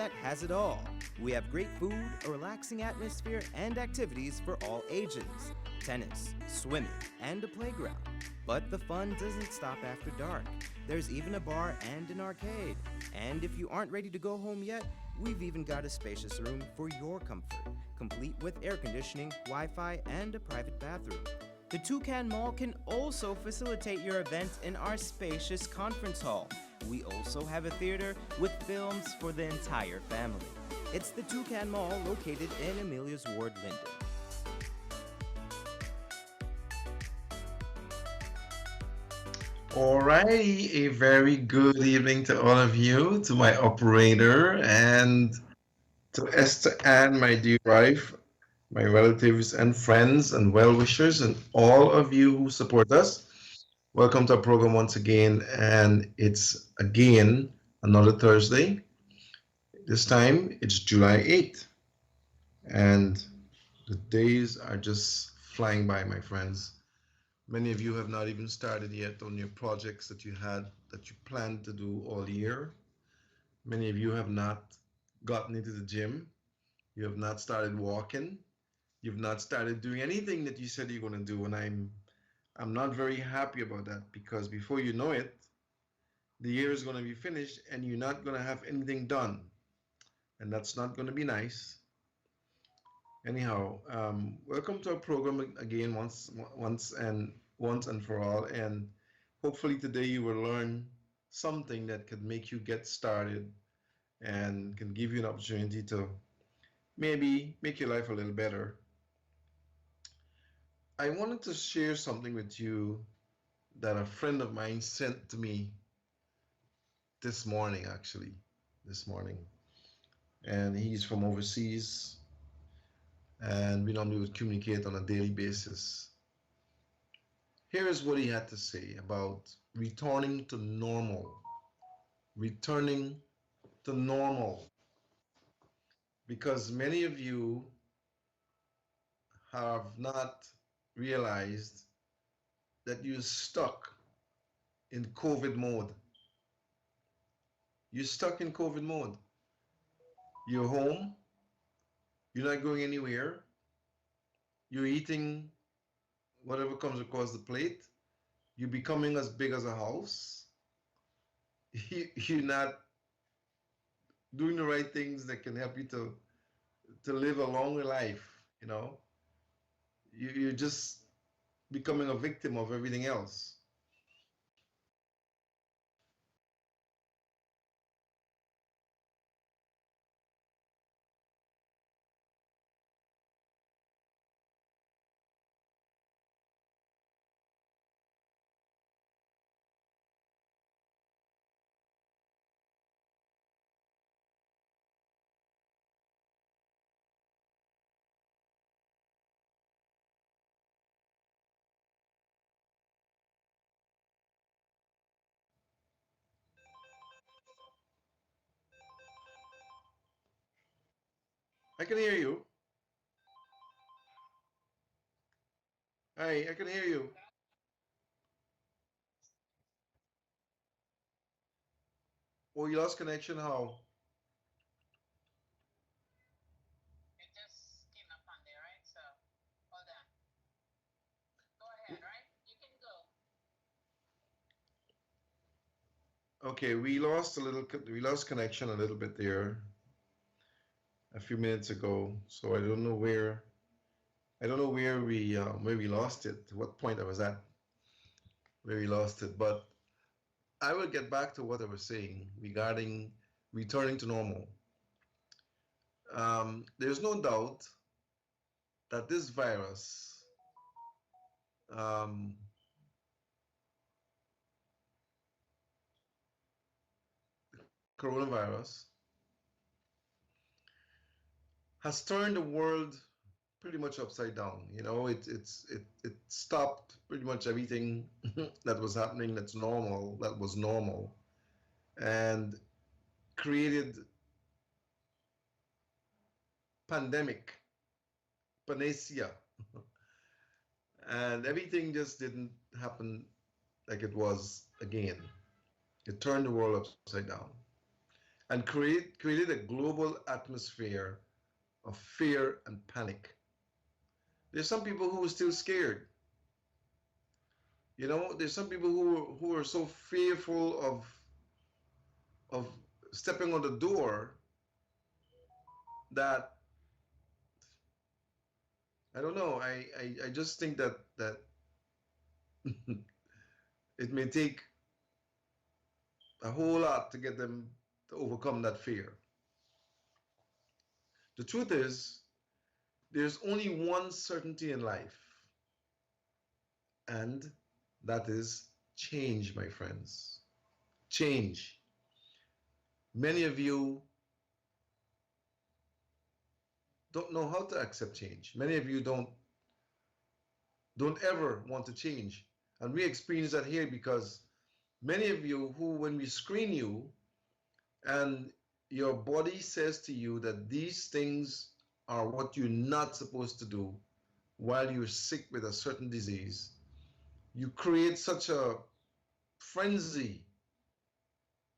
that has it all. We have great food, a relaxing atmosphere, and activities for all ages: tennis, swimming, and a playground. But the fun doesn't stop after dark. There's even a bar and an arcade. And if you aren't ready to go home yet, we've even got a spacious room for your comfort, complete with air conditioning, Wi Fi, and a private bathroom. The Toucan Mall can also facilitate your event in our spacious conference hall. We also have a theater with films for the entire family. It's the Toucan Mall located in Amelia's Ward, Linden. Alrighty, a very good evening to all of you, to my operator, and to Esther and my dear wife, my relatives and friends and well wishers, and all of you who support us. Welcome to our program once again, and it's again another Thursday. This time it's July 8th, and the days are just flying by, my friends. Many of you have not even started yet on your projects that you planned to do all year. Many of you have not gotten into the gym. You have not started walking. You've not started doing anything that you said you're going to do. And I'm not very happy about that because before you know it, the year is going to be finished and you're not going to have anything done. And that's not going to be nice. Anyhow, welcome to our program again once and for all. And hopefully today you will learn something that could make you get started and can give you an opportunity to maybe make your life a little better. I wanted to share something with you that a friend of mine sent to me this morning, actually, this morning. And he's from overseas, and we normally would communicate on a daily basis. Here is what he had to say about returning to normal. Returning to normal. Because many of you have not realized that you're stuck in COVID mode. You're stuck in COVID mode. You're home, you're not going anywhere, you're eating whatever comes across the plate, you're becoming as big as a house, you're not doing the right things that can help you to live a longer life, you know? You're just becoming a victim of everything else. I can hear you. Hi, I can hear you. Oh, you lost connection? How? Okay, we lost connection a little bit there a few minutes ago. So I don't know where we lost it, what point I was at, where we lost it. But I will get back to what I was saying regarding returning to normal. There's no doubt that this virus, um, coronavirus, has turned the world pretty much upside down. You know, it stopped pretty much everything that was happening that was normal, and created pandemic, panacea, and everything just didn't happen like it was again. It turned the world upside down. and created a global atmosphere of fear and panic. There's some people who are still scared. You know, there's some people who are so fearful of stepping on the door that I don't know. I just think that it may take a whole lot to get them to overcome that fear. The truth is, there's only one certainty in life, and that is change, my friends. Change. Many of you don't know how to accept change. Many of you don't ever want to change. And we experience that here because many of you who, when we screen you and your body says to you that these things are what you're not supposed to do while you're sick with a certain disease, you create such a frenzy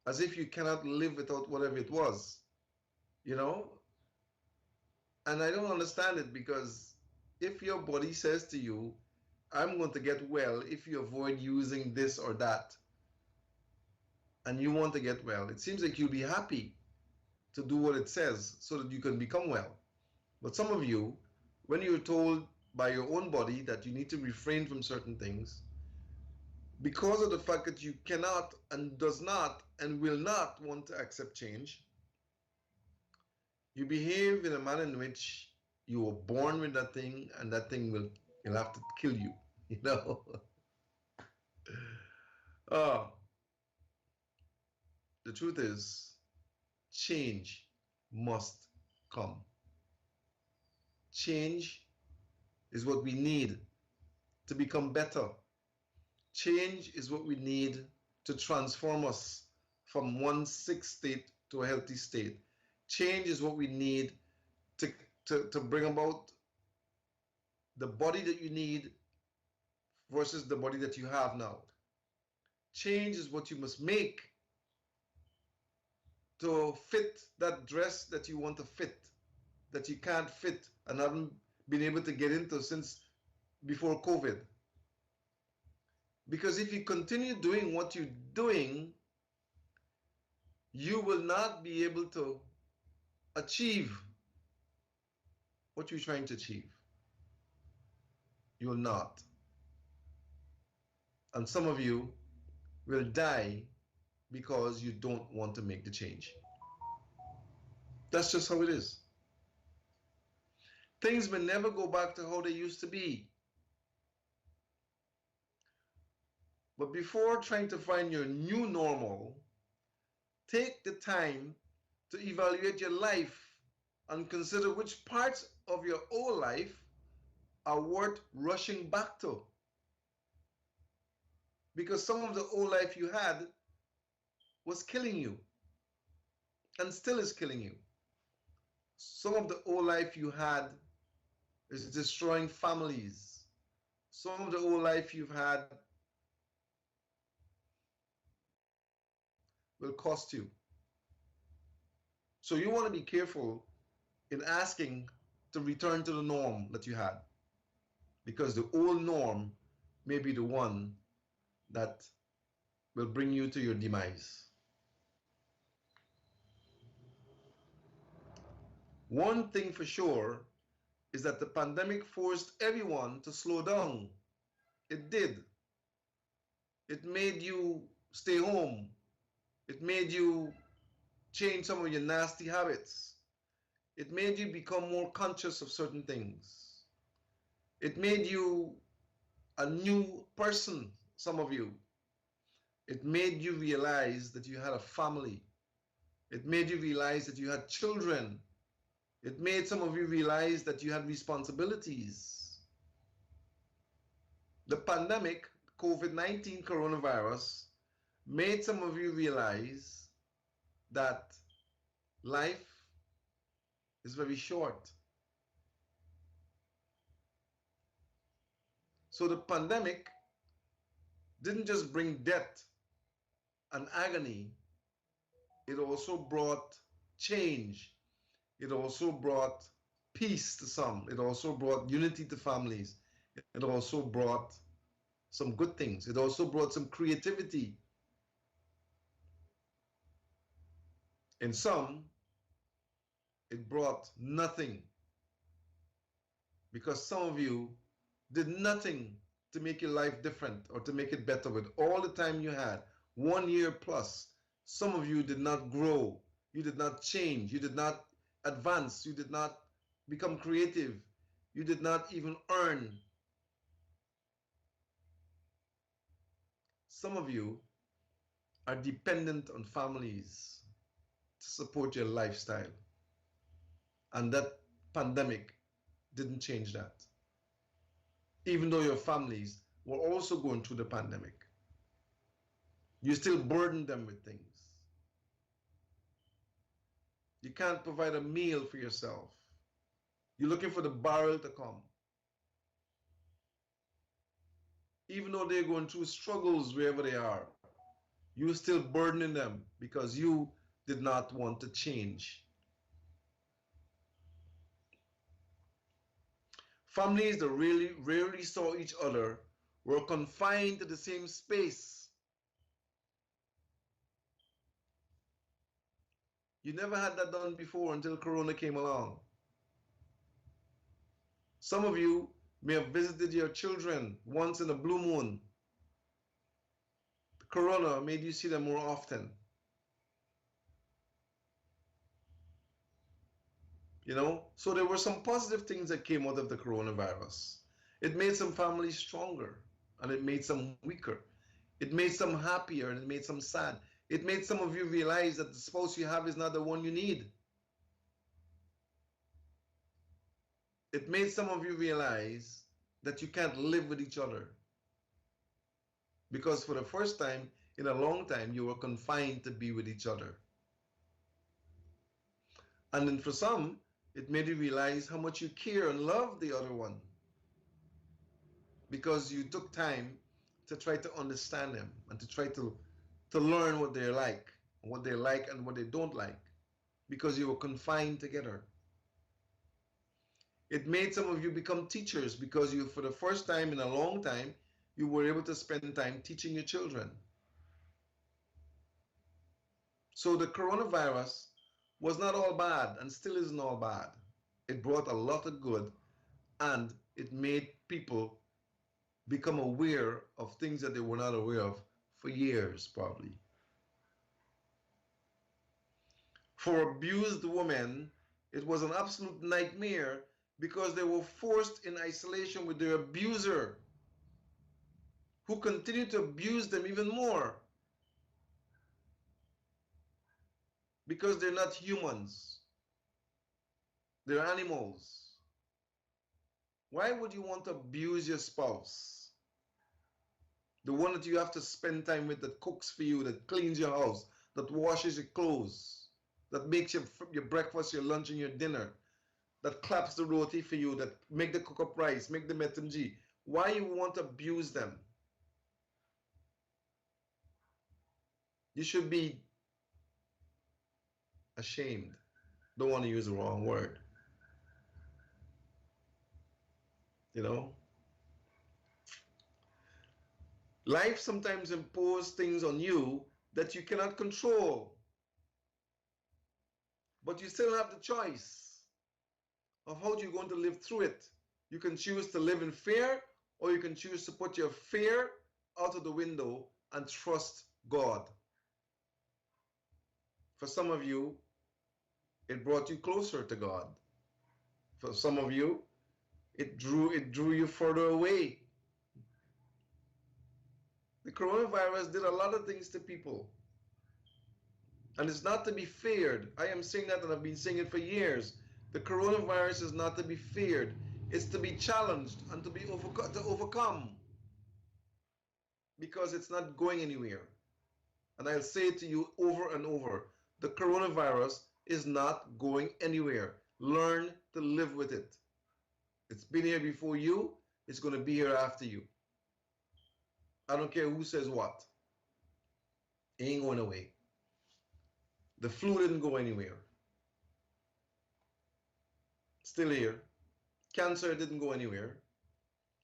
as if you cannot live without whatever it was, you know? And I don't understand it because if your body says to you, I'm going to get well if you avoid using this or that, and you want to get well, it seems like you'll be happy to do what it says so that you can become well. But some of you, when you're told by your own body that you need to refrain from certain things, because of the fact that you cannot and does not and will not want to accept change, you behave in a manner in which you were born with that thing and that thing will have to kill you, you know. Oh, the truth is, change must come. Change is what we need to become better. Change is what we need to transform us from one sick state to a healthy state. Change is what we need to, to bring about the body that you need versus the body that you have now. Change is what you must make to fit that dress that you want to fit, that you can't fit and haven't been able to get into since before COVID. Because if you continue doing what you're doing, you will not be able to achieve what you're trying to achieve. You will not. And some of you will die because you don't want to make the change. That's just how it is. Things may never go back to how they used to be. But before trying to find your new normal, take the time to evaluate your life and consider which parts of your old life are worth rushing back to. Because some of the old life you had was killing you and still is killing you. Some of the old life you had is destroying families. Some of the old life you've had will cost you. So you want to be careful in asking to return to the norm that you had, because the old norm may be the one that will bring you to your demise. One thing for sure is that the pandemic forced everyone to slow down. It did. It made you stay home. It made you change some of your nasty habits. It made you become more conscious of certain things. It made you a new person, some of you. It made you realize that you had a family. It made you realize that you had children. It made some of you realize that you had responsibilities. The pandemic, COVID-19 coronavirus, made some of you realize that life is very short. So the pandemic didn't just bring death and agony, it also brought change. It also brought peace to some. It also brought unity to families. It also brought some good things. It also brought some creativity. In some, it brought nothing because some of you did nothing to make your life different or to make it better with all the time you had, 1 year plus. Some of you did not grow. You did not change. You did not advance. You did not become creative. You did not even earn. Some of you are dependent on families to support your lifestyle. And that pandemic didn't change that. Even though your families were also going through the pandemic, you still burden them with things. You can't provide a meal for yourself. You're looking for the barrel to come. Even though they're going through struggles wherever they are, you're still burdening them because you did not want to change. Families that really rarely saw each other were confined to the same space. You never had that done before until Corona came along. Some of you may have visited your children once in a blue moon. The Corona made you see them more often. So there were some positive things that came out of the coronavirus. It made some families stronger and it made some weaker. It made some happier and it made some sad. It made some of you realize that the spouse you have is not the one you need. It made some of you realize that you can't live with each other. Because for the first time in a long time, you were confined to be with each other. And then for some, it made you realize how much you care and love the other one. Because you took time to try to understand them and to try to learn what they're like and what they don't like. Because you were confined together. It made some of you become teachers because you, for the first time in a long time, you were able to spend time teaching your children. So the coronavirus was not all bad and still isn't all bad. It brought a lot of good and it made people become aware of things that they were not aware of for years, probably. For abused women, it was an absolute nightmare because they were forced in isolation with their abuser, who continued to abuse them even more because they're not humans, they're animals. Why would you want to abuse your spouse? The one that you have to spend time with, that cooks for you, that cleans your house, that washes your clothes, that makes your breakfast, your lunch, and your dinner, that claps the roti for you, that make the cook up rice, make the metamji. Why you want to abuse them? You should be ashamed. Don't want to use the wrong word. Life sometimes imposes things on you that you cannot control. But you still have the choice of how you're going to live through it. You can choose to live in fear, or you can choose to put your fear out of the window and trust God. For some of you, it brought you closer to God. For some of you, it drew you further away. The coronavirus did a lot of things to people. And it's not to be feared. I am saying that and I've been saying it for years. The coronavirus is not to be feared. It's to be challenged and to be overcome. Because it's not going anywhere. And I'll say it to you over and over. The coronavirus is not going anywhere. Learn to live with it. It's been here before you. It's going to be here after you. I don't care who says what. It ain't going away. The flu didn't go anywhere. Still here. Cancer didn't go anywhere.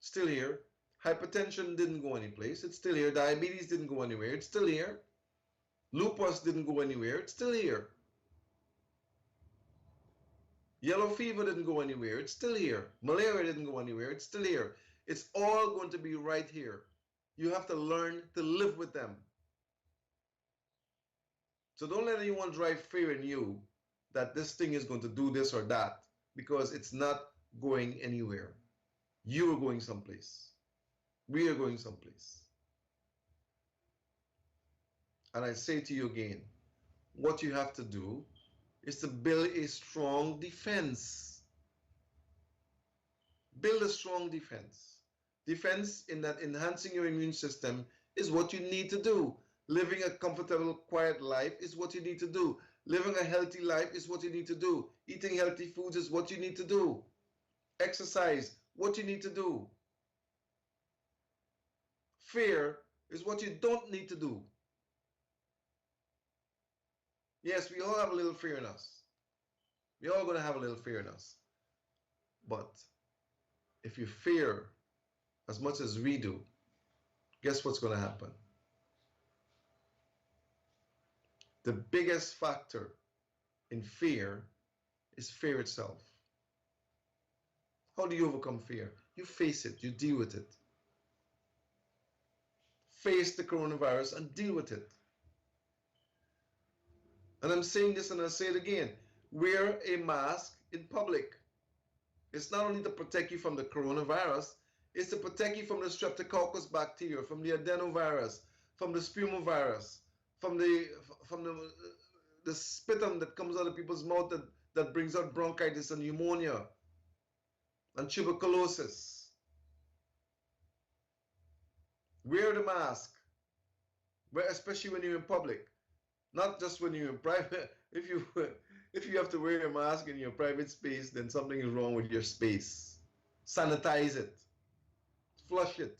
Still here. Hypertension didn't go anyplace. It's still here. Diabetes didn't go anywhere. It's still here. Lupus didn't go anywhere. It's still here. Yellow fever didn't go anywhere. It's still here. Malaria didn't go anywhere. It's still here. It's all going to be right here. You have to learn to live with them. So don't let anyone drive fear in you that this thing is going to do this or that, because it's not going anywhere. You are going someplace. We are going someplace. And I say to you again, what you have to do is to build a strong defense. Build a strong defense. Defense in that enhancing your immune system is what you need to do. Living a comfortable, quiet life is what you need to do. Living a healthy life is what you need to do. Eating healthy foods is what you need to do. Exercise, what you need to do. Fear is what you don't need to do. Yes, we all have a little fear in us. We're all going to have a little fear in us. But if you fear as much as we do, guess what's going to happen? The biggest factor in fear is fear itself. How do you overcome fear? You face it, you deal with it. Face the coronavirus and deal with it. And I'm saying this and I'll say it again. Wear a mask in public. It's not only to protect you from the coronavirus, it's to protect you from the streptococcus bacteria, from the adenovirus, from the spumovirus, from the sputum that comes out of people's mouth that brings out bronchitis and pneumonia and tuberculosis. Wear the mask, especially when you're in public. Not just when you're in private. If you have to wear a mask in your private space, then something is wrong with your space. Sanitize it. Flush it.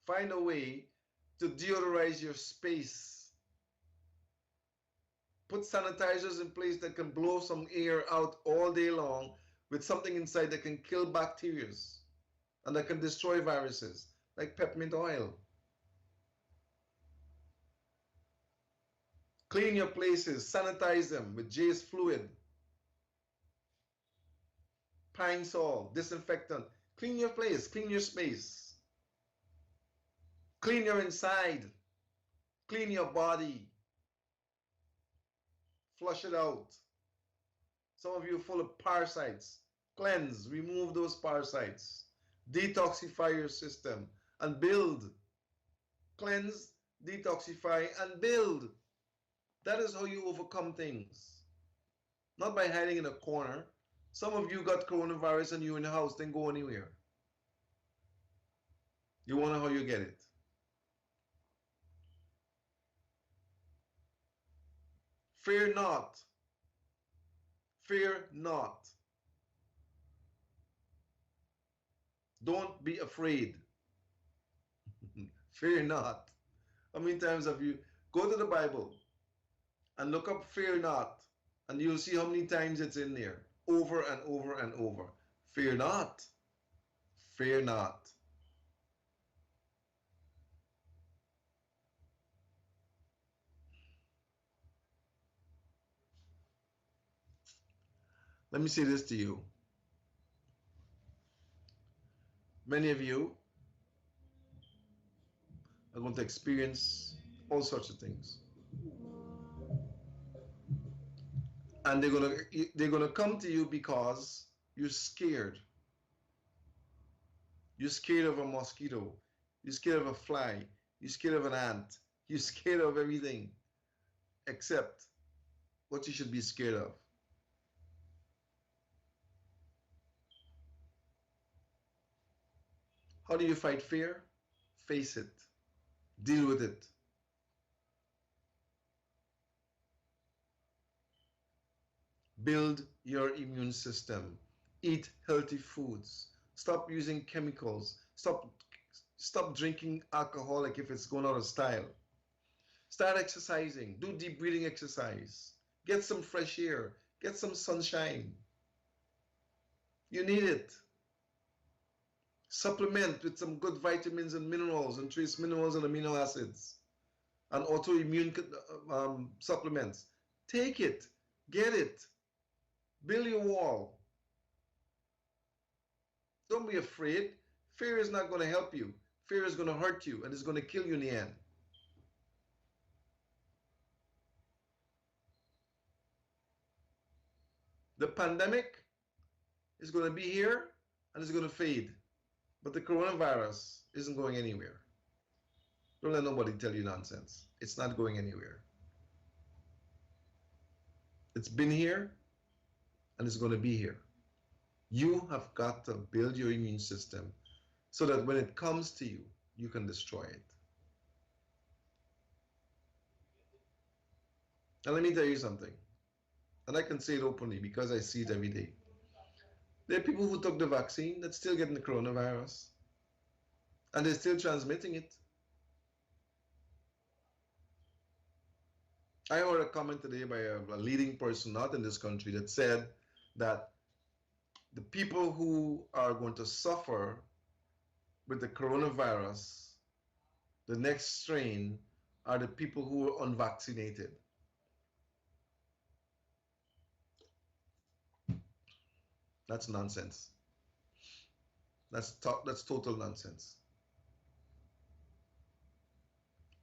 Find a way to deodorize your space. Put sanitizers in place that can blow some air out all day long with something inside that can kill bacteria and that can destroy viruses, like peppermint oil. Clean your places, sanitize them with J's fluid, pine sol, disinfectant. Clean your place, clean your space. Clean your inside, clean your body. Flush it out. Some of you are full of parasites. Cleanse, remove those parasites. Detoxify your system and build. Cleanse, detoxify, and build. That is how you overcome things. Not by hiding in a corner. Some of you got coronavirus and you're in the house, then go anywhere. You wonder how you get it. Fear not. Fear not. Don't be afraid. Fear not. How many times have you go to the Bible and look up fear not, and you'll see how many times it's in there, over and over and over. Fear not. Fear not. Let me say this to you. Many of you are going to experience all sorts of things. And they're gonna come to you because you're scared. You're scared of a mosquito. You're scared of a fly. You're scared of an ant. You're scared of everything except what you should be scared of. How do you fight fear? Face it. Deal with it. Build your immune system. Eat healthy foods. Stop using chemicals. Stop drinking alcohol like if it's going out of style. Start exercising. Do deep breathing exercise. Get some fresh air. Get some sunshine. You need it. Supplement with some good vitamins and minerals and trace minerals and amino acids and autoimmune supplements. Take it. Get it. Build your wall. Don't be afraid. Fear is not going to help you. Fear is going to hurt you and it's going to kill you in the end. The pandemic is going to be here and it's going to fade. But the coronavirus isn't going anywhere. Don't let nobody tell you nonsense. It's not going anywhere. It's been here and it's going to be here. You have got to build your immune system so that when it comes to you, you can destroy it. And let me tell you something, and I can say it openly because I see it every day. There are people who took the vaccine that's still getting the coronavirus, and they're still transmitting it. I heard a comment today by a leading person not in this country that said that the people who are going to suffer with the coronavirus, the next strain, are the people who are unvaccinated. That's nonsense. That's total nonsense.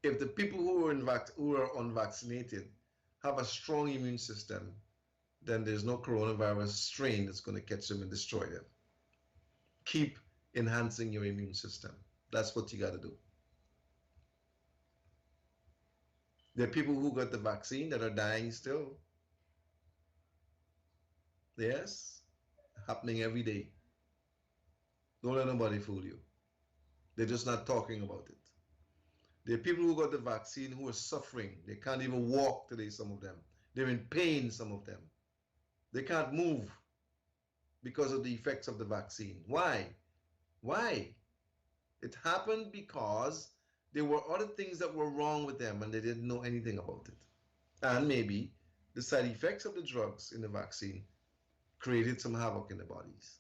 If the people who are unvaccinated have a strong immune system, then there's no coronavirus strain that's going to catch them and destroy them. Keep enhancing your immune system. That's what you got to do. There are people who got the vaccine that are dying still. Yes, happening every day. Don't let nobody fool you. They're just not talking about it. There are people who got the vaccine who are suffering. They can't even walk today, some of them. They're in pain, some of them. They can't move because of the effects of the vaccine. Why? Why? It happened because there were other things that were wrong with them and they didn't know anything about it. And maybe the side effects of the drugs in the vaccine created some havoc in their bodies.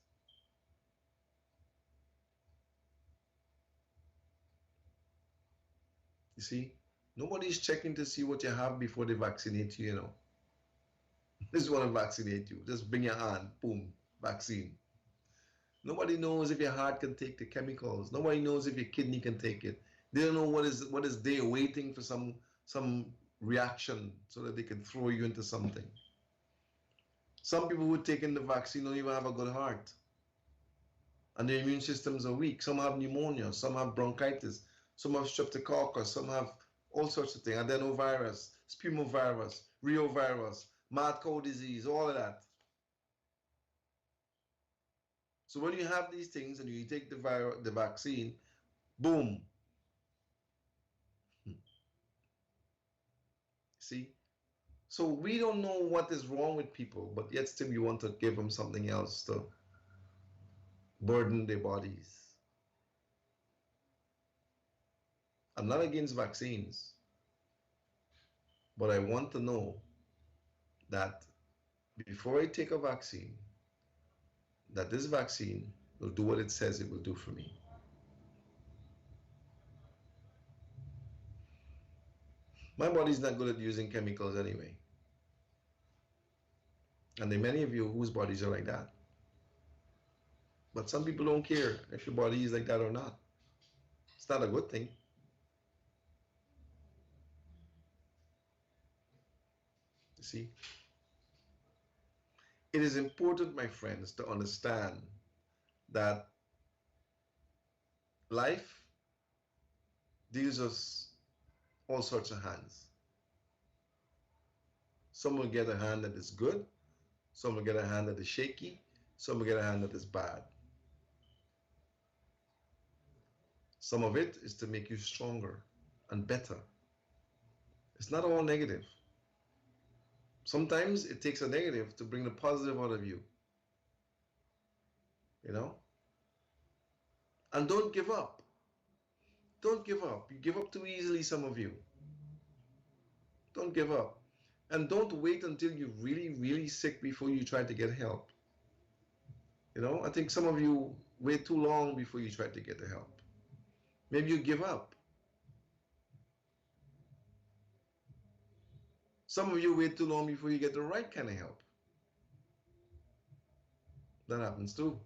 You see, nobody's checking to see what you have before they vaccinate you, you know. They just want to vaccinate you. Just bring your hand, boom, vaccine. Nobody knows if your heart can take the chemicals. Nobody knows if your kidney can take it. They don't know what is there waiting for some reaction so that they can throw you into something. Some people who take in the vaccine don't even have a good heart. And their immune systems are weak. Some have pneumonia, some have bronchitis, some have streptococcus, some have all sorts of things, adenovirus, spumovirus, reovirus, mad cow disease, all of that. So when you have these things and you take the vaccine, boom. See? So we don't know what is wrong with people, but yet still we want to give them something else to burden their bodies. I'm not against vaccines, but I want to know that before I take a vaccine, that this vaccine will do what it says it will do for me. My body's not good at using chemicals anyway. And there are many of you whose bodies are like that. But some people don't care if your body is like that or not. It's not a good thing. You see? It is important, my friends, to understand that life deals us all sorts of hands. Some will get a hand that is good, some will get a hand that is shaky, some will get a hand that is bad. Some of it is to make you stronger and better. It's not all negative. Sometimes it takes a negative to bring the positive out of you. You know? And don't give up. Don't give up. You give up too easily, some of you. Don't give up. And don't wait until you're really, really sick before you try to get help. I think some of you wait too long before you try to get the help. Maybe you give up. Some of you wait too long before you get the right kind of help. That happens too.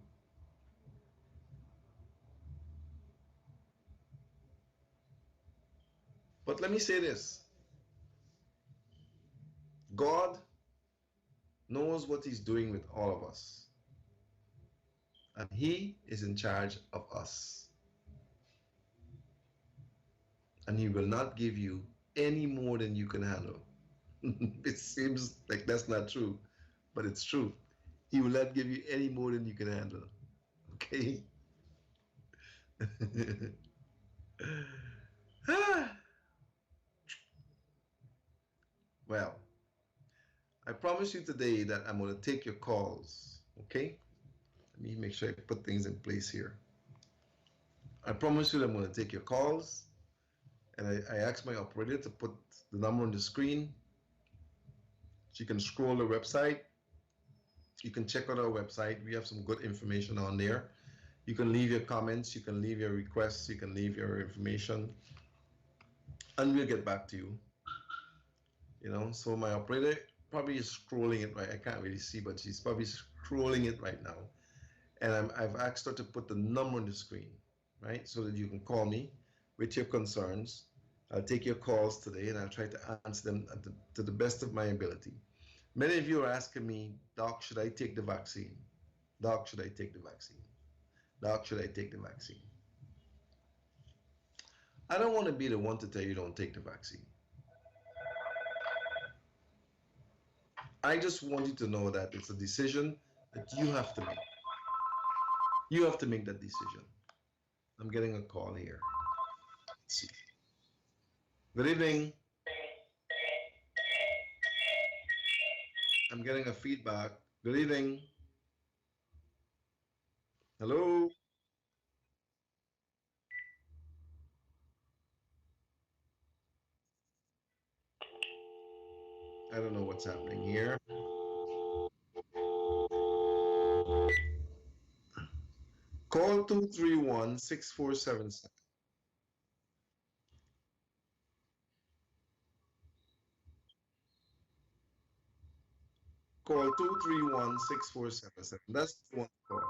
But let me say this: God knows what He's doing with all of us, and He is in charge of us. And He will not give you any more than you can handle. It seems like that's not true, but it's true. He will not give you any more than you can handle. Okay? Well, I promise you today that I'm going to take your calls. Okay? Let me make sure I put things in place here. I promise you that I'm going to take your calls. And I asked my operator to put the number on the screen. You can scroll the website. You can check out our website. We have some good information on there. You can leave your comments. You can leave your requests. You can leave your information. And we'll get back to you. So my operator probably is scrolling it right. I can't really see, but she's probably scrolling it right now. And I've asked her to put the number on the screen, right? So that you can call me with your concerns. I'll take your calls today and I'll try to answer them to the best of my ability. Many of you are asking me, Doc, should I take the vaccine? Doc, should I take the vaccine? Doc, should I take the vaccine? I don't want to be the one to tell you don't take the vaccine. I just want you to know that it's a decision that you have to make. You have to make that decision. I'm getting a call here. Let's see. Good evening. I'm getting a feedback. Good evening. Hello. I don't know what's happening here. Call 231-6477. Call 231-6477. That's the one to call.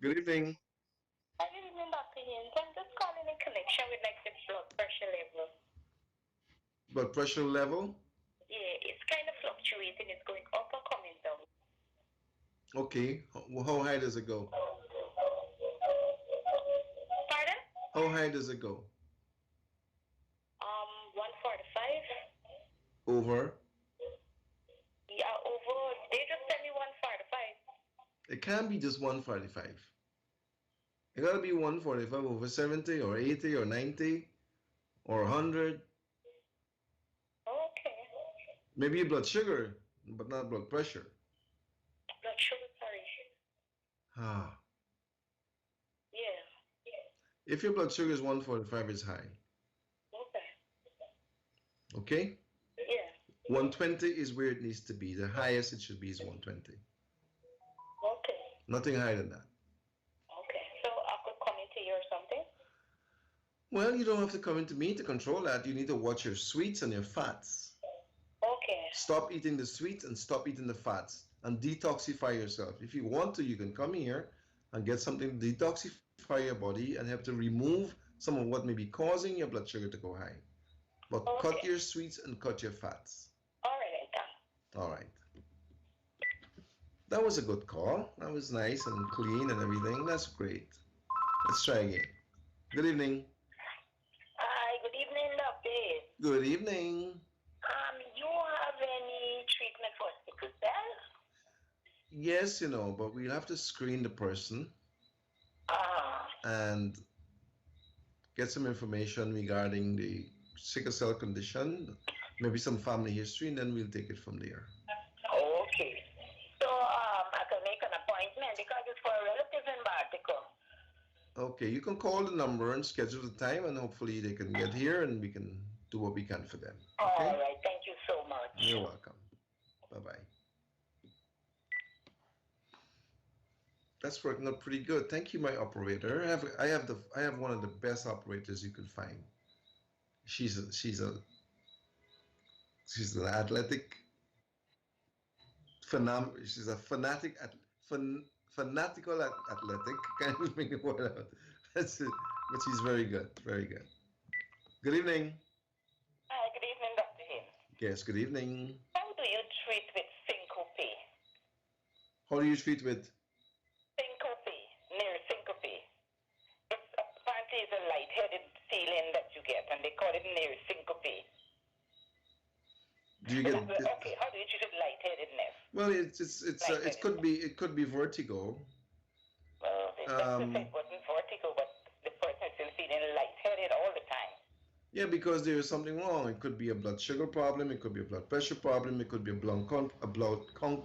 Good evening. I didn't even Dr. Haynes. I'm just calling in connection with like the blood pressure level. Blood pressure level? Yeah, it's kind of fluctuating. It's going up or coming down. Okay. How high does it go? Pardon? How high does it go? 145. Over? Yeah, over. They just sent me 145. It can't be just 145. It gotta be 145 over 70 or 80 or 90 or 100. Okay. Maybe blood sugar, but not blood pressure. Blood sugar, sorry. Ah. Yeah. If your blood sugar is 145, it's high. Okay. Okay? Yeah. 120 is where it needs to be. The highest it should be is 120. Okay. Nothing higher than that. Okay. So I could come into you or something? Well, you don't have to come into me to control that. You need to watch your sweets and your fats. Okay. Stop eating the sweets and stop eating the fats and detoxify yourself. If you want to, you can come here and get something to detoxify your body and help to remove some of what may be causing your blood sugar to go high. But cut your sweets and cut your fats. All right, then. All right. That was a good call. That was nice and clean and everything. That's great. Let's try again. Good evening. Hi, good evening, Dr. Good evening. You have any treatment for sickle cell? Yes, but we'll have to screen the person and get some information regarding the sickle cell condition, maybe some family history, and then we'll take it from there. Okay. So I can make an appointment because it's for a relative in Bartico. Okay, you can call the number and schedule the time, and hopefully they can get here and we can do what we can for them. All Okay? right. Thank you so much. You're welcome. Bye bye. That's working out pretty good. Thank you, my operator. I have one of the best operators you could find. She's a, she's a she's an athletic she's a fanatical athletic. Can't even bring the word out. That's it. But she's very good. Very good. Good evening. Hi, good evening, Dr. Haynes. Yes, good evening. How do you treat with syncope? How do you treat with? Syncope, near syncope. It's apparently it's a lightheaded feeling that you get, and they call it near syncope. Do you get? Okay, how do you treat lightheadedness? Well, it could be vertigo. Well, the doctor said it wasn't vertigo, but the person is still feeling lightheaded all the time. Yeah, because there is something wrong. It could be a blood sugar problem. It could be a blood pressure problem. It could be a blood count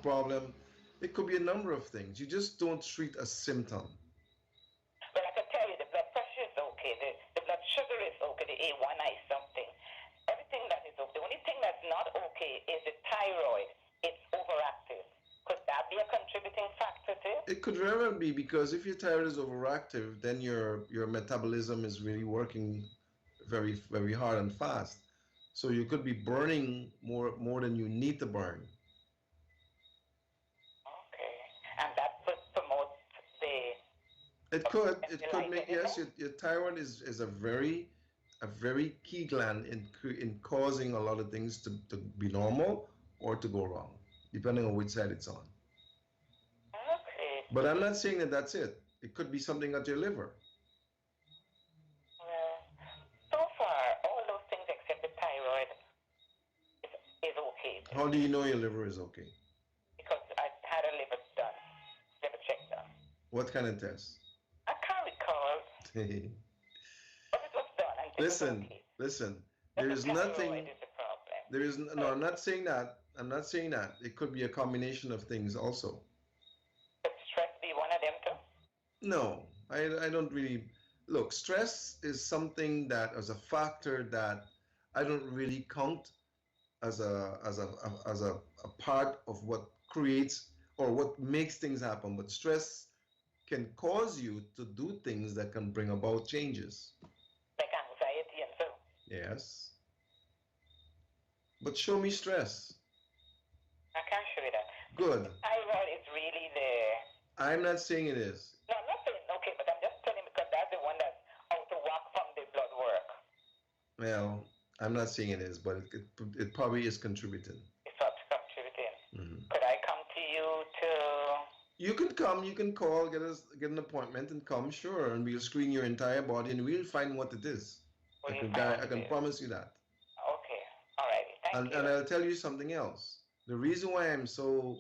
problem. It could be a number of things. You just don't treat a symptom. Well, I can tell you the blood pressure is okay. The blood sugar is okay. The A1 is something. Everything that is okay. The only thing that's not okay is the thyroid. It's overactive. Could that be a contributing factor to it? It could very well be, because if your thyroid is overactive, then your metabolism is really working very, very hard and fast. So you could be burning more than you need to burn. Okay. And that would promote the... It could make, yes, your thyroid is a very key gland in causing a lot of things to be normal or to go wrong, depending on which side it's on. Okay. But I'm not saying that that's it. It could be something at your liver. So far, all those things except the thyroid is okay. How do you know your liver is okay? Because I had a liver check done. What kind of test? I can't recall, but it was done. And Listen. There is nothing. Is the problem. There is no. I'm not saying that. I'm not saying that. It could be a combination of things also. Could stress be one of them too? No, I don't really. Look, stress is something that, as a factor that I don't really count as a part of what creates or what makes things happen. But stress can cause you to do things that can bring about changes. Like anxiety and so. Yes. But show me stress. I can't show you that. Good. Thyroid is really there. I'm not saying it is. No, I'm not saying okay, but I'm just telling because that's the one that's out to work from the blood work. Well, I'm not saying it is, but it probably is contributing. It's what's contributing. Mm-hmm. Could I come to you to... You can come, you can call, get an appointment and come, sure, and we'll screen your entire body and we'll find what it is. I can promise you that. Okay, all right, thank you. And I'll tell you something else. The reason why I'm so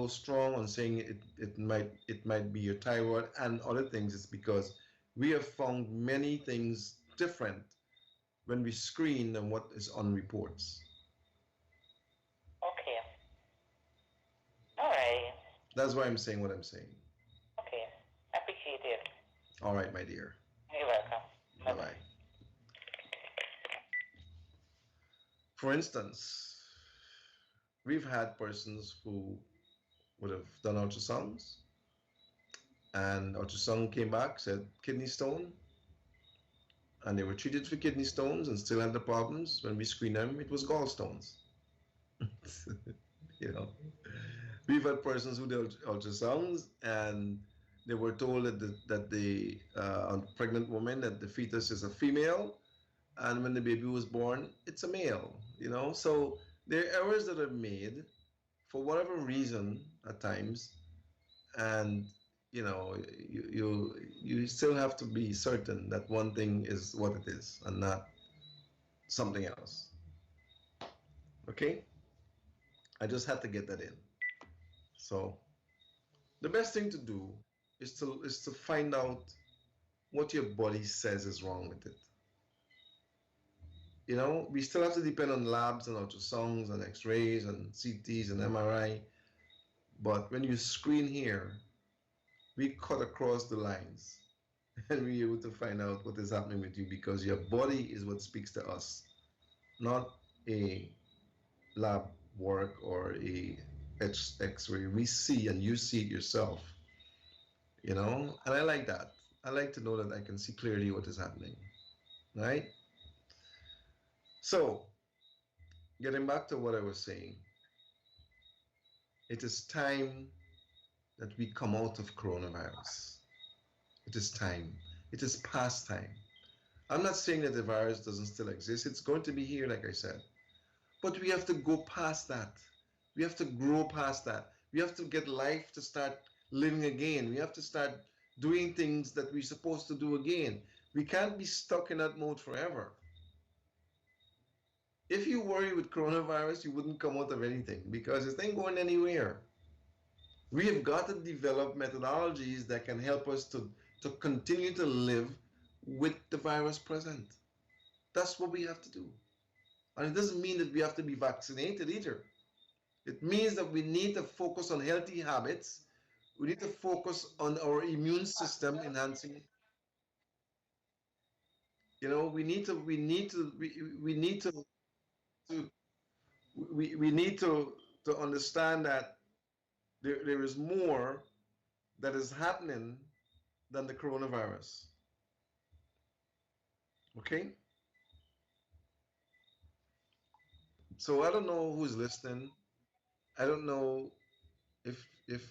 strong on saying it might be your thyroid and other things is because we have found many things different when we screen than what is on reports. Okay. All right. That's why I'm saying what I'm saying. Okay. Appreciate it. All right, my dear. You're welcome. Bye-bye. For instance, we've had persons who would have done ultrasounds, and ultrasound came back, said kidney stone, and they were treated for kidney stones and still had the problems. When we screened them, it was gallstones. You know, we've had persons who did ultrasounds and they were told that the pregnant woman, that the fetus is a female, and when the baby was born, it's a male. You know, so there are errors that are made for whatever reason at times, and you know, you still have to be certain that one thing is what it is and not something else. Okay? I just had to get that in. So the best thing to do is to find out what your body says is wrong with it. You know, we still have to depend on labs and ultrasounds and x-rays and CTs and MRI, but when you screen here, we cut across the lines and we're able to find out what is happening with you because your body is what speaks to us, not a lab work or a X-ray. We see and you see it yourself, and I like that. I like to know that I can see clearly what is happening, right? So, getting back to what I was saying, it is time that we come out of coronavirus. It is time. It is past time. I'm not saying that the virus doesn't still exist. It's going to be here, like I said. But we have to go past that. We have to grow past that. We have to get life to start living again. We have to start doing things that we're supposed to do again. We can't be stuck in that mode forever. If you worry with coronavirus, you wouldn't come out of anything because it ain't going anywhere. We have got to develop methodologies that can help us to continue to live with the virus present. That's what we have to do. And it doesn't mean that we have to be vaccinated either. It means that we need to focus on healthy habits. We need to focus on our immune system enhancing. To, we need to understand that there is more that is happening than the coronavirus. Okay? So I don't know who's listening. I don't know if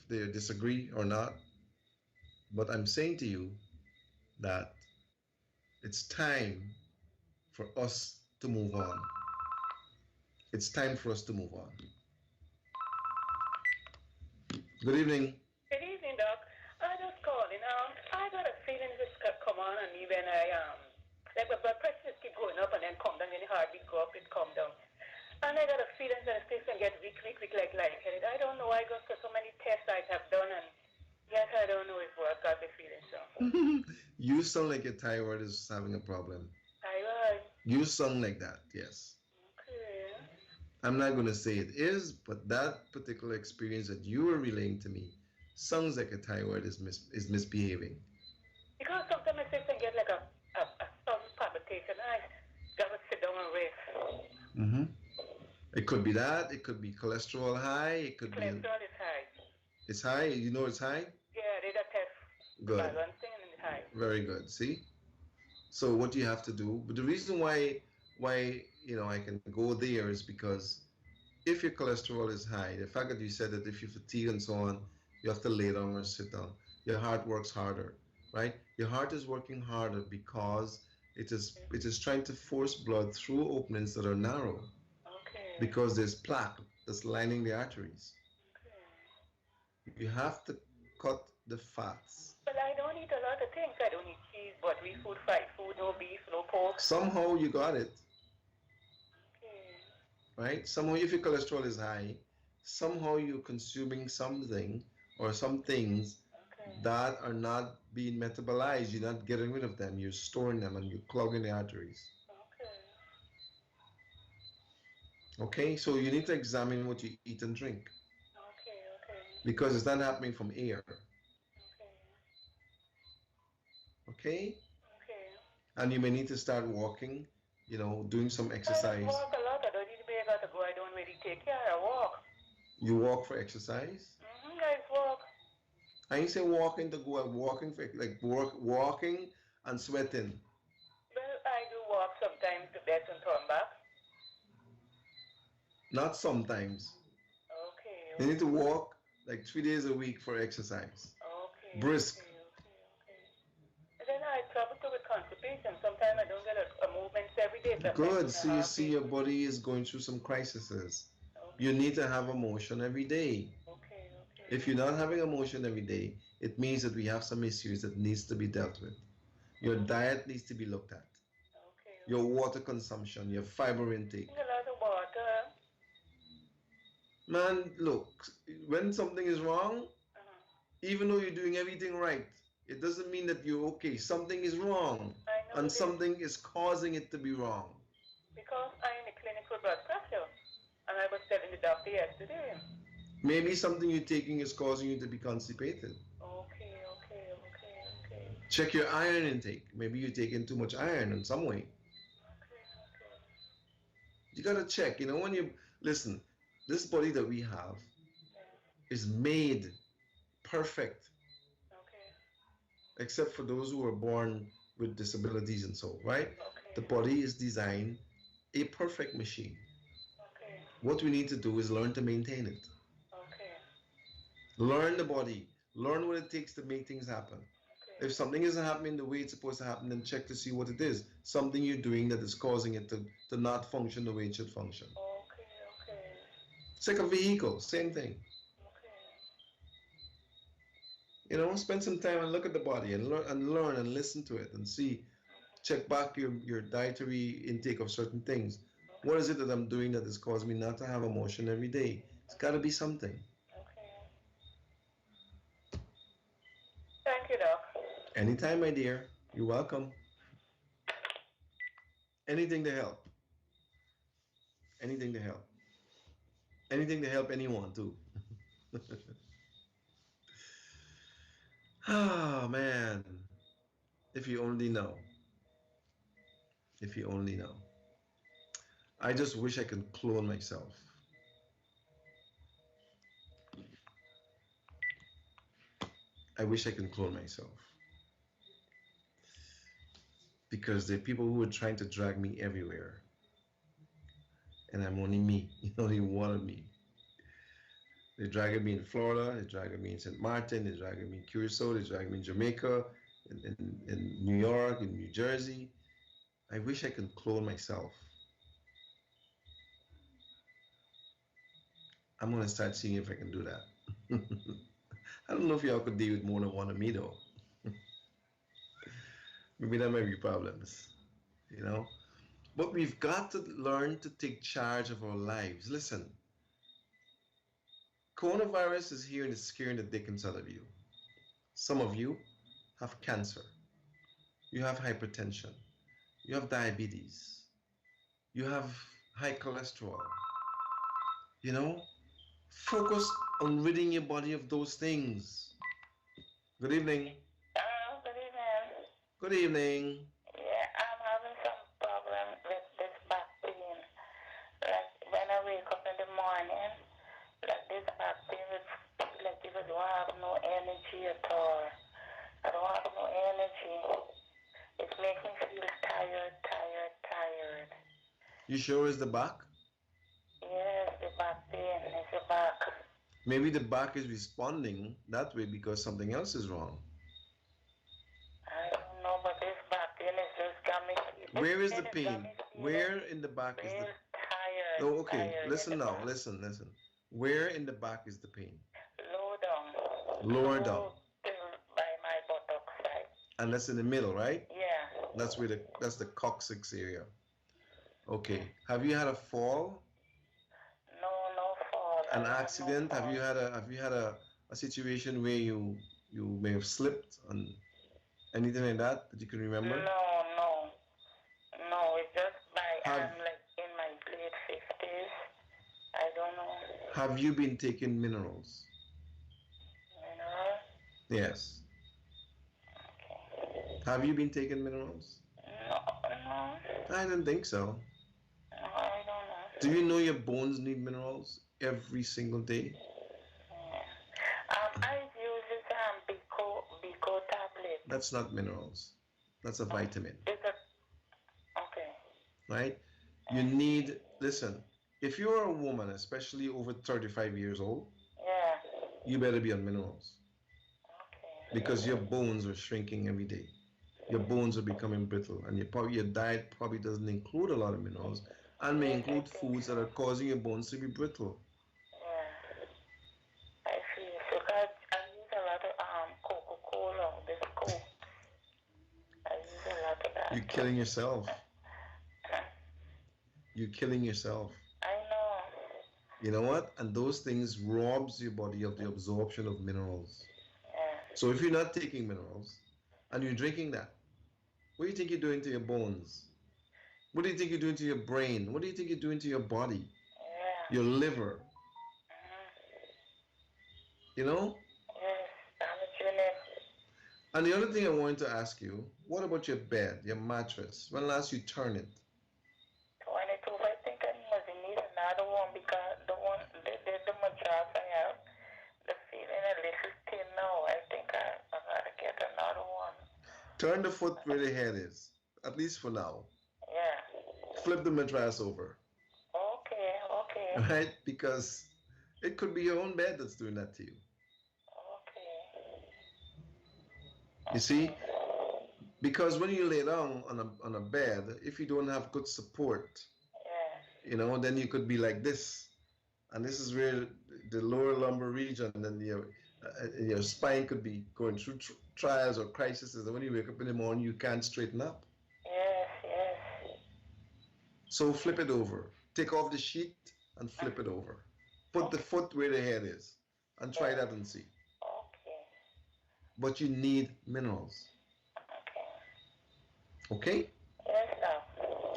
they disagree or not, but I'm saying to you that it's time for us to move on. It's time for us to move on. Good evening. Good evening, Doc. I just calling. I got a feeling this could come on, and even like my blood pressure just keep going up and then come down. When the heartbeat go up, it come down. And I got a feeling that this can get weak, like lightheaded. I don't know. I go to so many tests I have done, and yes, I don't know if what got the feeling so. You sound like your thyroid is having a problem. Thyroid. You sound like that, yes. Okay. I'm not going to say it is, but that particular experience that you were relaying to me sounds like a thyroid is misbehaving. Because sometimes my system get like a sudden palpitation. I gotta sit down and rest. Mm-hmm. It could be that. It could be cholesterol high. It could Cholesterol is high. It's high. You know it's high? Yeah, they did a test. Good. Balancing and it's high. Very good. See? So what you have to do, but the reason why I can go there is because if your cholesterol is high, the fact that you said that if you fatigue and so on, you have to lay down or sit down. Your heart works harder, right? Your heart is working harder because it is trying to force blood through openings that are narrow. Okay. Because there's plaque that's lining the arteries. Okay. You have to cut the fats. But I don't eat a lot of things. I don't eat cheese, buttery food, fried food, no beef, no pork. Somehow you got it. Okay. Right? Somehow if your cholesterol is high, somehow you're consuming something or some things that are not being metabolized. You're not getting rid of them. You're storing them and you're clogging the arteries. Okay, so you need to examine what you eat and drink. Okay. Because it's not happening from air. Okay. And you may need to start walking, doing some exercise. I walk a lot. I don't need to be able to go. I don't really take care. I walk. You walk for exercise? I walk. I ain't say walking to go. I'm walking for walking and sweating. Well, I do walk sometimes to bed and turn back. Not sometimes. Okay. You need to walk like 3 days a week for exercise. Okay. Brisk. Okay. And then I travel to with constipation. Sometimes I don't get a movement every day. Good. So you see your body is going through some crises. Okay. You need to have emotion every day. Okay. If you're not having emotion every day, it means that we have some issues that needs to be dealt with. Your diet needs to be looked at. Okay. Your water consumption, your fiber intake. A lot of water. Man, look, when something is wrong, even though you're doing everything right, it doesn't mean that you're okay. Something is wrong, and something is causing it to be wrong. Because I'm in a clinic for blood pressure, and I was telling the doctor yesterday. Maybe something you're taking is causing you to be constipated. Okay. Check your iron intake. Maybe you're taking too much iron in some way. You gotta check. You know, when you listen, this body that we have is made perfect, except for those who are born with disabilities and so, right? The body is designed a perfect machine. What we need to do is learn to maintain it. Learn the body. Learn what it takes to make things happen. If something isn't happening the way it's supposed to happen, then check to see what it is. Something you're doing that is causing it to not function the way it should function. It's like a vehicle, same thing. You know, spend some time and look at the body and learn and listen to it and see, check back your dietary intake of certain things. What is it that I'm doing that is causing me not to have emotion every day? It's got to be something. Thank you, Doc. Anytime, my dear. You're welcome. Anything to help. Anything to help. Anything to help anyone, too. Oh, man. If you only know. If you only know. I just wish I could clone myself. I wish I could clone myself. Because there are people who are trying to drag me everywhere. And I'm only me. Only one of me. They're dragging me in Florida, they're dragging me in St. Martin, they're dragging me in Curacao, they're dragging me in Jamaica, in New York, in New Jersey. I wish I could clone myself. I'm gonna start seeing if I can do that. I don't know if y'all could deal with more than one of me though. Maybe that might be problems, you know? But we've got to learn to take charge of our lives. Listen, coronavirus is here and it's scaring the dickens out of you. Some of you have cancer. You have hypertension. You have diabetes. You have high cholesterol. You know, focus on ridding your body of those things. Good evening. Good evening. Good evening. Yeah, I'm having some problem with this back pain. Like when I wake up in the morning, like this back pain, like if I don't have no energy at all. I don't have no energy. It makes me feel tired. You sure it's the back? Yes, the back pain is the back. Maybe the back is responding that way because something else is wrong. I don't know, but this back pain is just got me. Where is the pain? Where in the back is the... Tired. Oh, okay. Tired Listen now. Listen. Where in the back is the pain? Low down. Lower down. By my buttock side. And that's in the middle, right? Yeah. That's the coccyx area. Okay. Have you had a fall? No fall. An accident? Have you had a situation where you may have slipped and anything like that you can remember? No, it's just I'm like in my late 50s. I don't know. Have you been taking minerals? Mineral? Yes. Okay. Have you been taking minerals? No. I don't think so. No, I don't know. Do you know your bones need minerals every single day? Yeah. I use this Bico tablet. That's not minerals. That's a vitamin. Okay. Right? You need, listen, if you're a woman, especially over 35 years old, yeah, you better be on minerals. Okay. Because your bones are shrinking every day. Your bones are becoming brittle, and your diet probably doesn't include a lot of minerals, and may include foods that are causing your bones to be brittle. Yeah, I feel so. I use a lot of Coca-Cola, this Coke. I use a lot of that. You're killing yourself. You're killing yourself. I know. You know what? And those things robs your body of the absorption of minerals. Yeah. So if you're not taking minerals and you're drinking that, what do you think you're doing to your bones? What do you think you're doing to your brain? What do you think you're doing to your body? Yeah. Your liver? You know? Yes, I'm doing it. And the other thing I wanted to ask you, what about your bed, your mattress? When last you turn it? 22, I think I must need another one because the mattress I have, the feeling a little thin now. I think I gotta get another one. Turn the foot where the head is, at least for now. Yeah. Flip the mattress over, Okay, okay, right? Because it could be your own bed that's doing that to you. okay, You see, okay. because when you lay down on a bed, if you don't have good support, Yeah, then you could be like this. And this is where the lower lumbar region and your spine could be going through trials or crises. And when you wake up in the morning, you can't straighten up. yes, yes. So flip it over. Take off the sheet and flip it over. Put the Okay, foot where the head is and try yeah, that and see. okay, But you need minerals. okay. Okay? Yes, now.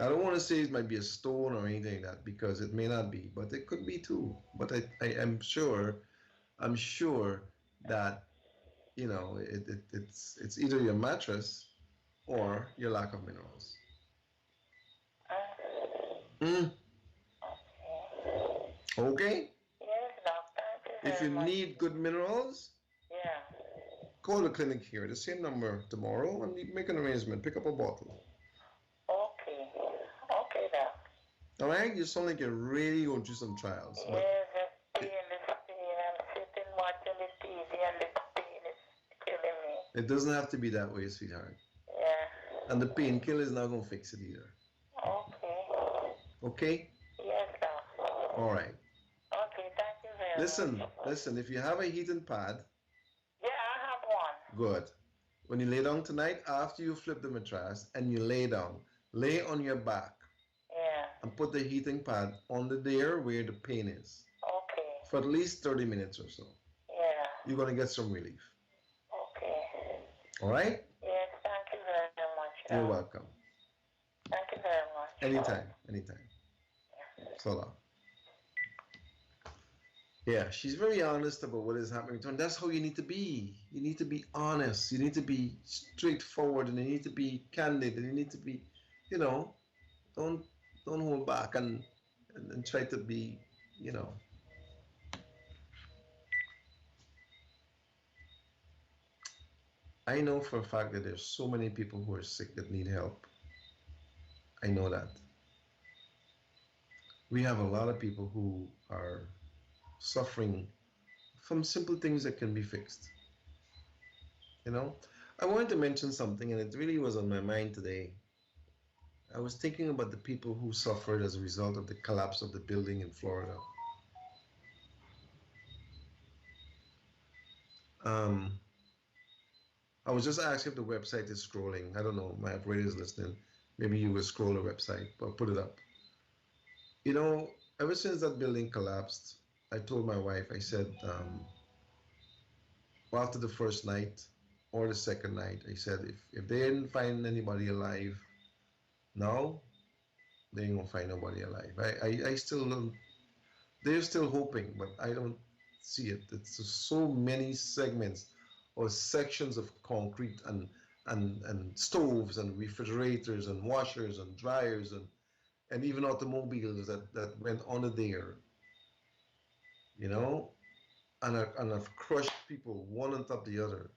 I don't want to say it might be a stone or anything like that because it may not be, but it could be too. But I am sure that it's either your mattress or your lack of minerals. Mm, Okay. okay? Yes, now. Thank you If you very much. need good minerals, Yeah. call the clinic here, the same number tomorrow, and make an arrangement. Pick up a bottle. Okay. Okay, now. All right? You sound like you're really going through some trials, but Yes, the pain. I'm sitting watching the TV and the pain is killing me. it doesn't have to be that way, sweetheart. Yeah. And the painkiller is not going to fix it either. Okay. Okay? Yes, now. All right. Okay, thank you very Listen, much. listen. If you have a heating pad, Yeah, I have one. good. When you lay down tonight, after you flip the mattress and you lay down, lay on your back Yeah. and put the heating pad on there where the pain is Okay. for at least 30 minutes or so. Yeah. You're going to get some relief. Okay. All right? Yes, thank you very much. You're welcome. Thank you very much. Anytime, anytime. So long. Yeah, she's very honest about what is happening to her. And that's how you need to be. You need to be honest. You need to be straightforward, and you need to be candid, and you need to be, you know, don't don't hold back and try to be, you know. I know for a fact that there's so many people who are sick that need help. I know that. We have a lot of people who are suffering from simple things that can be fixed. You know, I wanted to mention something, and it really was on my mind today. I was thinking about the people who suffered as a result of the collapse of the building in Florida. Um, I was just asking if the website is scrolling. I don't know. My operator is listening. Maybe you will scroll the website, but put it up. You know, ever since that building collapsed, I told my wife, I said, well, after the first night or the second night, I said, if they didn't find anybody alive now, they ain't gonna find nobody alive. I still don't, they're still hoping, but I don't see it. It's just so many segments or sections of concrete and stoves and refrigerators and washers and dryers and even automobiles that went under there, you know, and have crushed people one on top of the other.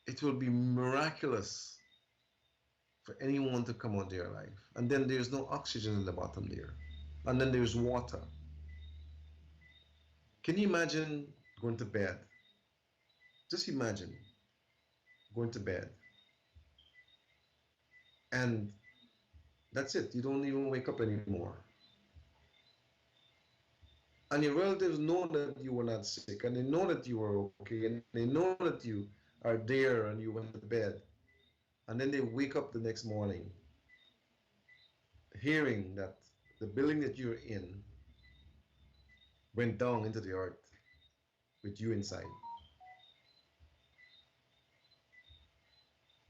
It will be miraculous for anyone to come out there alive. And then there's no oxygen in the bottom there. And then there's water. Can you imagine going to bed? Just imagine going to bed. And that's it. You don't even wake up anymore. And your relatives know that you were not sick, and they know that you were okay, and they know that you are there and you went to bed. And then they wake up the next morning hearing that the building that you're in went down into the earth with you inside.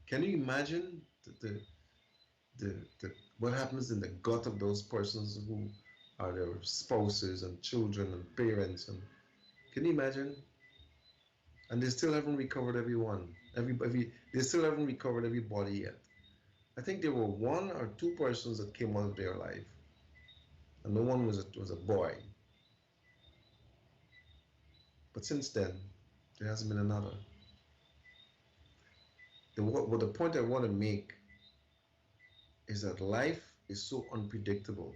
Can you imagine what happens in the gut of those persons who are their spouses and children and parents? And can you imagine? And they still haven't recovered everyone. They still haven't recovered every body yet. I think there were one or two persons that came out of there alive, and no one was a boy. But since then, there hasn't been another. The point I want to make is that life is so unpredictable,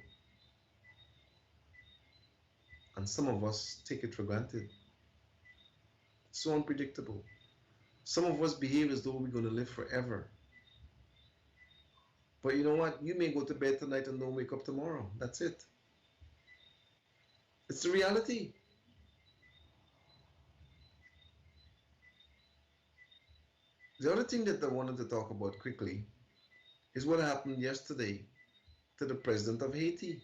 and some of us take it for granted. So unpredictable. Some of us behave as though we're going to live forever. But you know what? You may go to bed tonight and don't wake up tomorrow. That's it. It's the reality. The other thing that I wanted to talk about quickly is what happened yesterday to the president of Haiti.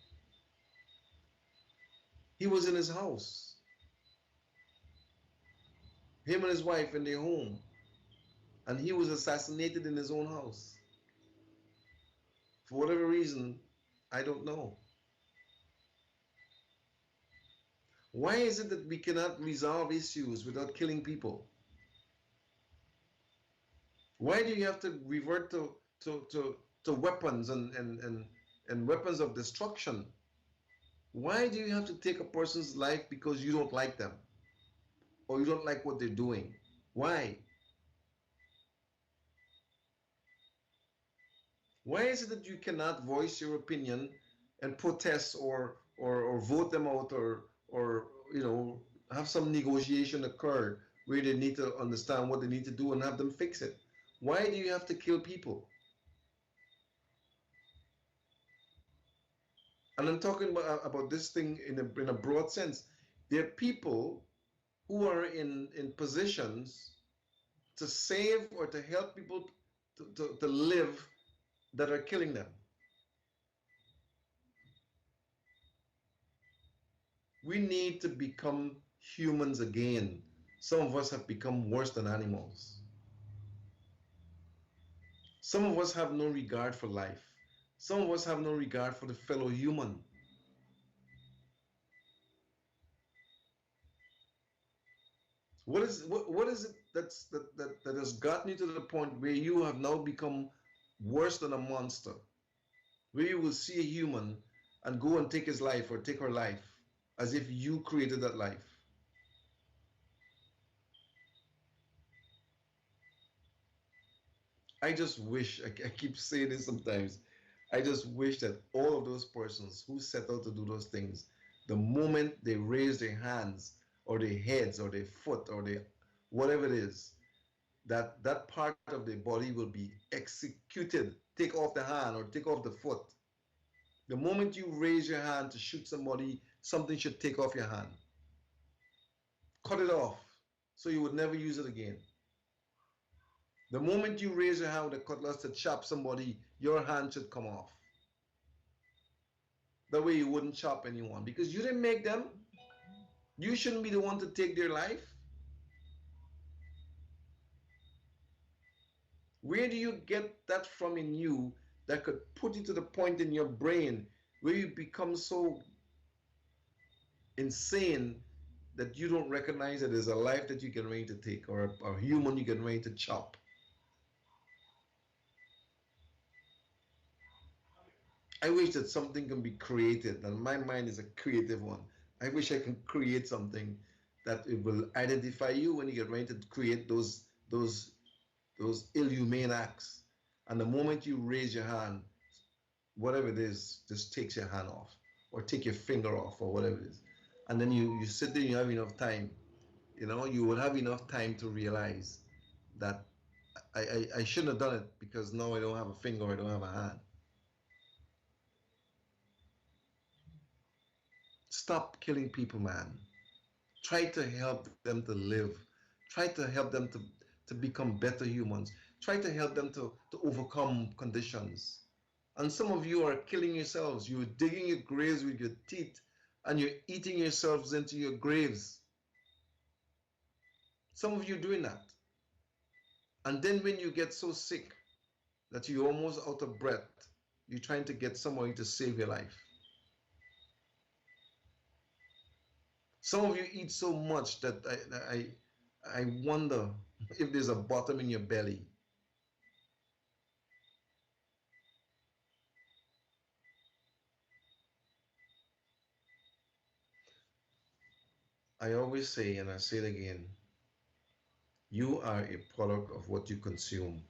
He was in his house, him and his wife in their home, and he was assassinated in his own house. For whatever reason, I don't know. Why is it that we cannot resolve issues without killing people? Why do you have to revert to weapons and weapons of destruction? Why do you have to take a person's life because you don't like them or you don't like what they're doing? Why? Why is it that you cannot voice your opinion and protest or vote them out or have some negotiation occur where they need to understand what they need to do and have them fix it? Why do you have to kill people? And I'm talking about this thing in a broad sense. There are people who are in positions to save or to help people to live that are killing them. We need to become humans again. Some of us have become worse than animals. Some of us have no regard for life. Some of us have no regard for the fellow human. What is it that has gotten you to the point where you have now become worse than a monster? Where you will see a human and go and take his life or take her life as if you created that life. I just wish, I keep saying this sometimes, I just wish that all of those persons who set out to do those things, the moment they raise their hands or their heads or their foot or their whatever it is, that part of their body will be executed. Take off the hand or take off the foot. The moment you raise your hand to shoot somebody, something should take off your hand. Cut it off so you would never use it again. The moment you raise your hand with a cutlass to chop somebody, your hand should come off. That way you wouldn't chop anyone because you didn't make them. You shouldn't be the one to take their life. Where do you get that from in you that could put you to the point in your brain where you become so insane that you don't recognize that there's a life that you can ready to take or a human you can ready to chop? I wish that something can be created, and my mind is a creative one. I wish I can create something that it will identify you when you get ready to create those inhumane acts. And the moment you raise your hand, whatever it is, just takes your hand off, or take your finger off, or whatever it is. And then you sit there, you have enough time. You will have enough time to realize that I shouldn't have done it because now I don't have a finger, I don't have a hand. Stop killing people, man. Try to help them to live. Try to help them to become better humans. Try to help them to overcome conditions. And some of you are killing yourselves. You're digging your graves with your teeth and you're eating yourselves into your graves. Some of you are doing that. And then when you get so sick that you're almost out of breath, you're trying to get somebody to save your life. Some of you eat so much that I wonder if there's a bottom in your belly. I always say, and I say it again, you are a product of what you consume.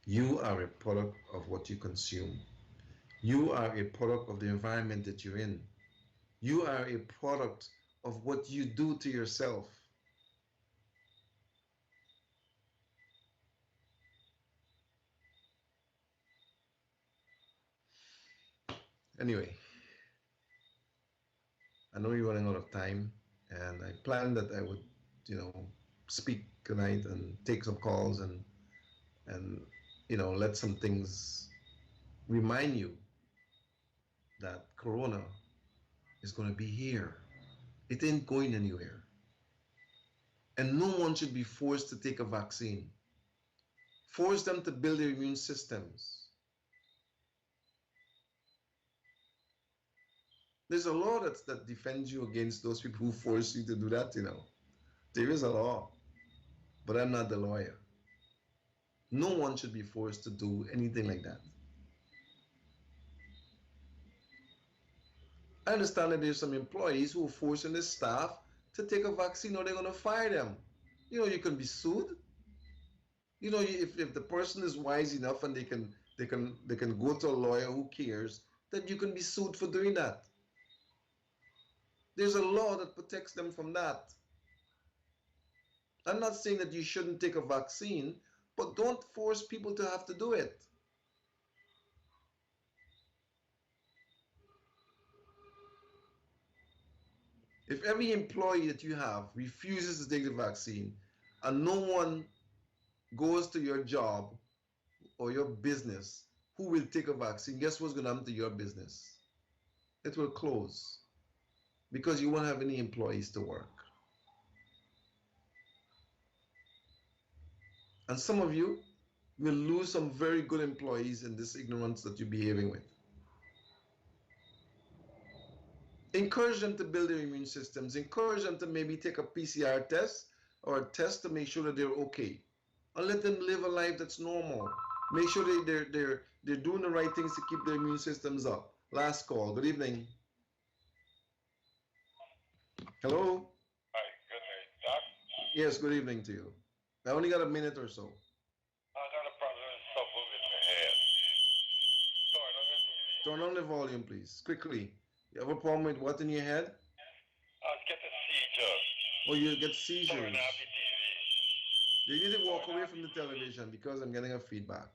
You are a product of what you consume. You are a product of the environment that you're in. You are a product of what you do to yourself. Anyway, I know you're running out of time, and I planned that I would, you know, speak tonight and take some calls and let some things remind you that Corona is going to be here. It ain't going anywhere, and no one should be forced to take a vaccine. Force them to build their immune systems. There's a law that defends you against those people who force you to do that. There is a law, but I'm not the lawyer. No one should be forced to do anything like that. I understand that there's some employees who are forcing their staff to take a vaccine or they're going to fire them. You can be sued. If the person is wise enough and they can go to a lawyer who cares, then you can be sued for doing that. There's a law that protects them from that. I'm not saying that you shouldn't take a vaccine, but don't force people to have to do it. If every employee that you have refuses to take the vaccine and no one goes to your job or your business who will take a vaccine, guess what's going to happen to your business? It will close because you won't have any employees to work. And some of you will lose some very good employees in this ignorance that you're behaving with. Encourage them to build their immune systems. Encourage them to maybe take a PCR test or a test to make sure that they're okay. And let them live a life that's normal. Make sure they're doing the right things to keep their immune systems up. Last call. Good evening. Hello? Hi, good night, Doc. Yes, good evening to you. I only got a minute or so. I got a problem with trouble with my head. Turn on the TV. Turn on the volume, please. Quickly. You have a problem with what in your head? I get a seizure. Or you get Turn seizures? off the TV. You need to walk away from the television because I'm getting a feedback.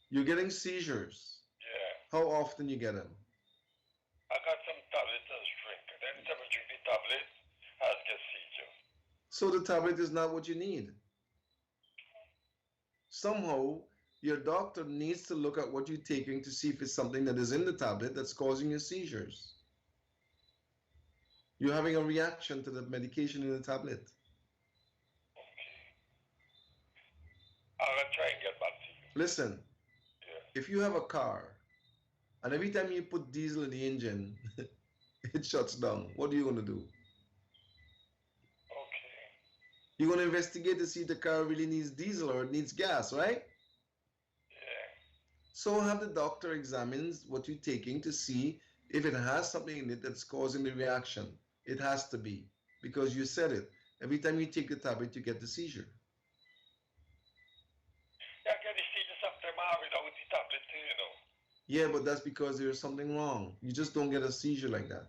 You're getting seizures. Yeah. How often you get them? I got some tablets and drink. And anytime I drink the tablet, I get seizure. So the tablet is not what you need. Somehow, your doctor needs to look at what you're taking to see if it's something that is in the tablet that's causing your seizures. You're having a reaction to the medication in the tablet. Okay. I'm going to try and get back to you. Listen, Yeah. if you have a car and every time you put diesel in the engine, it shuts down, what are you going to do? Okay. You're going to investigate to see if the car really needs diesel or it needs gas, right? Yeah. So have the doctor examine what you're taking to see if it has something in it that's causing the reaction. It has to be, because you said it. Every time you take the tablet, you get the seizure. Yeah, I get the seizure sometimes I have without the tablet too. Yeah, but that's because there's something wrong. You just don't get a seizure like that.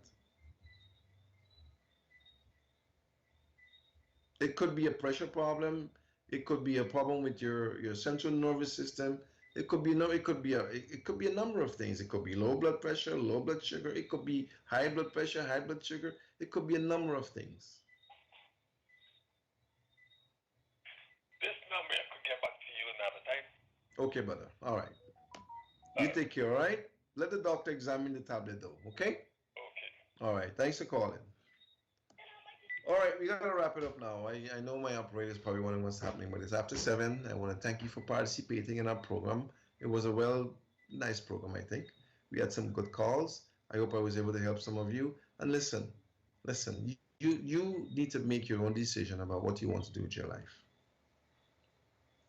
It could be a pressure problem. It could be a problem with your central nervous system. It could be no. It could be a number of things. It could be low blood pressure, low blood sugar. It could be high blood pressure, high blood sugar. It could be a number of things. This number I could get back to you another time. Okay, brother. All right. You take care. All right. Let the doctor examine the tablet, though. Okay. Okay. All right. Thanks for calling. All right, we gotta wrap it up now. I know my operator is probably wondering what's happening, but it's after 7. I want to thank you for participating in our program. It was a nice program, I think. We had some good calls. I hope I was able to help some of you. And listen, you you need to make your own decision about what you want to do with your life.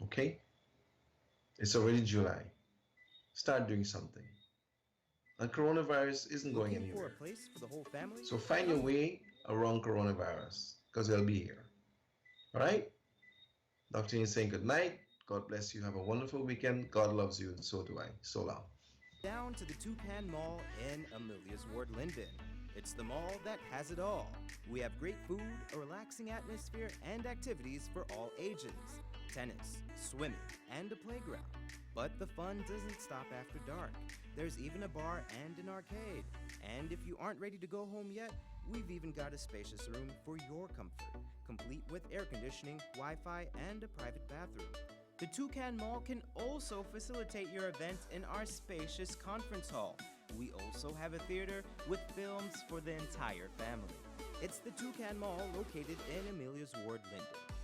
Okay? It's already July. Start doing something. And coronavirus isn't going Looking for a anywhere. place for the whole family? So find your way around coronavirus because it'll be here. All right? Dr. Ian saying good night. God bless you. Have a wonderful weekend. God loves you, and so do I. So long. Down to the Toucan Mall in Amelia's Ward, Linden. It's the mall that has it all. We have great food, a relaxing atmosphere, and activities for all ages. Tennis, swimming, and a playground. But the fun doesn't stop after dark. There's even a bar and an arcade. And if you aren't ready to go home yet, we've even got a spacious room for your comfort, complete with air conditioning, Wi-Fi, and a private bathroom. The Toucan Mall can also facilitate your event in our spacious conference hall. We also have a theater with films for the entire family. It's the Toucan Mall located in Amelia's Ward, Linden.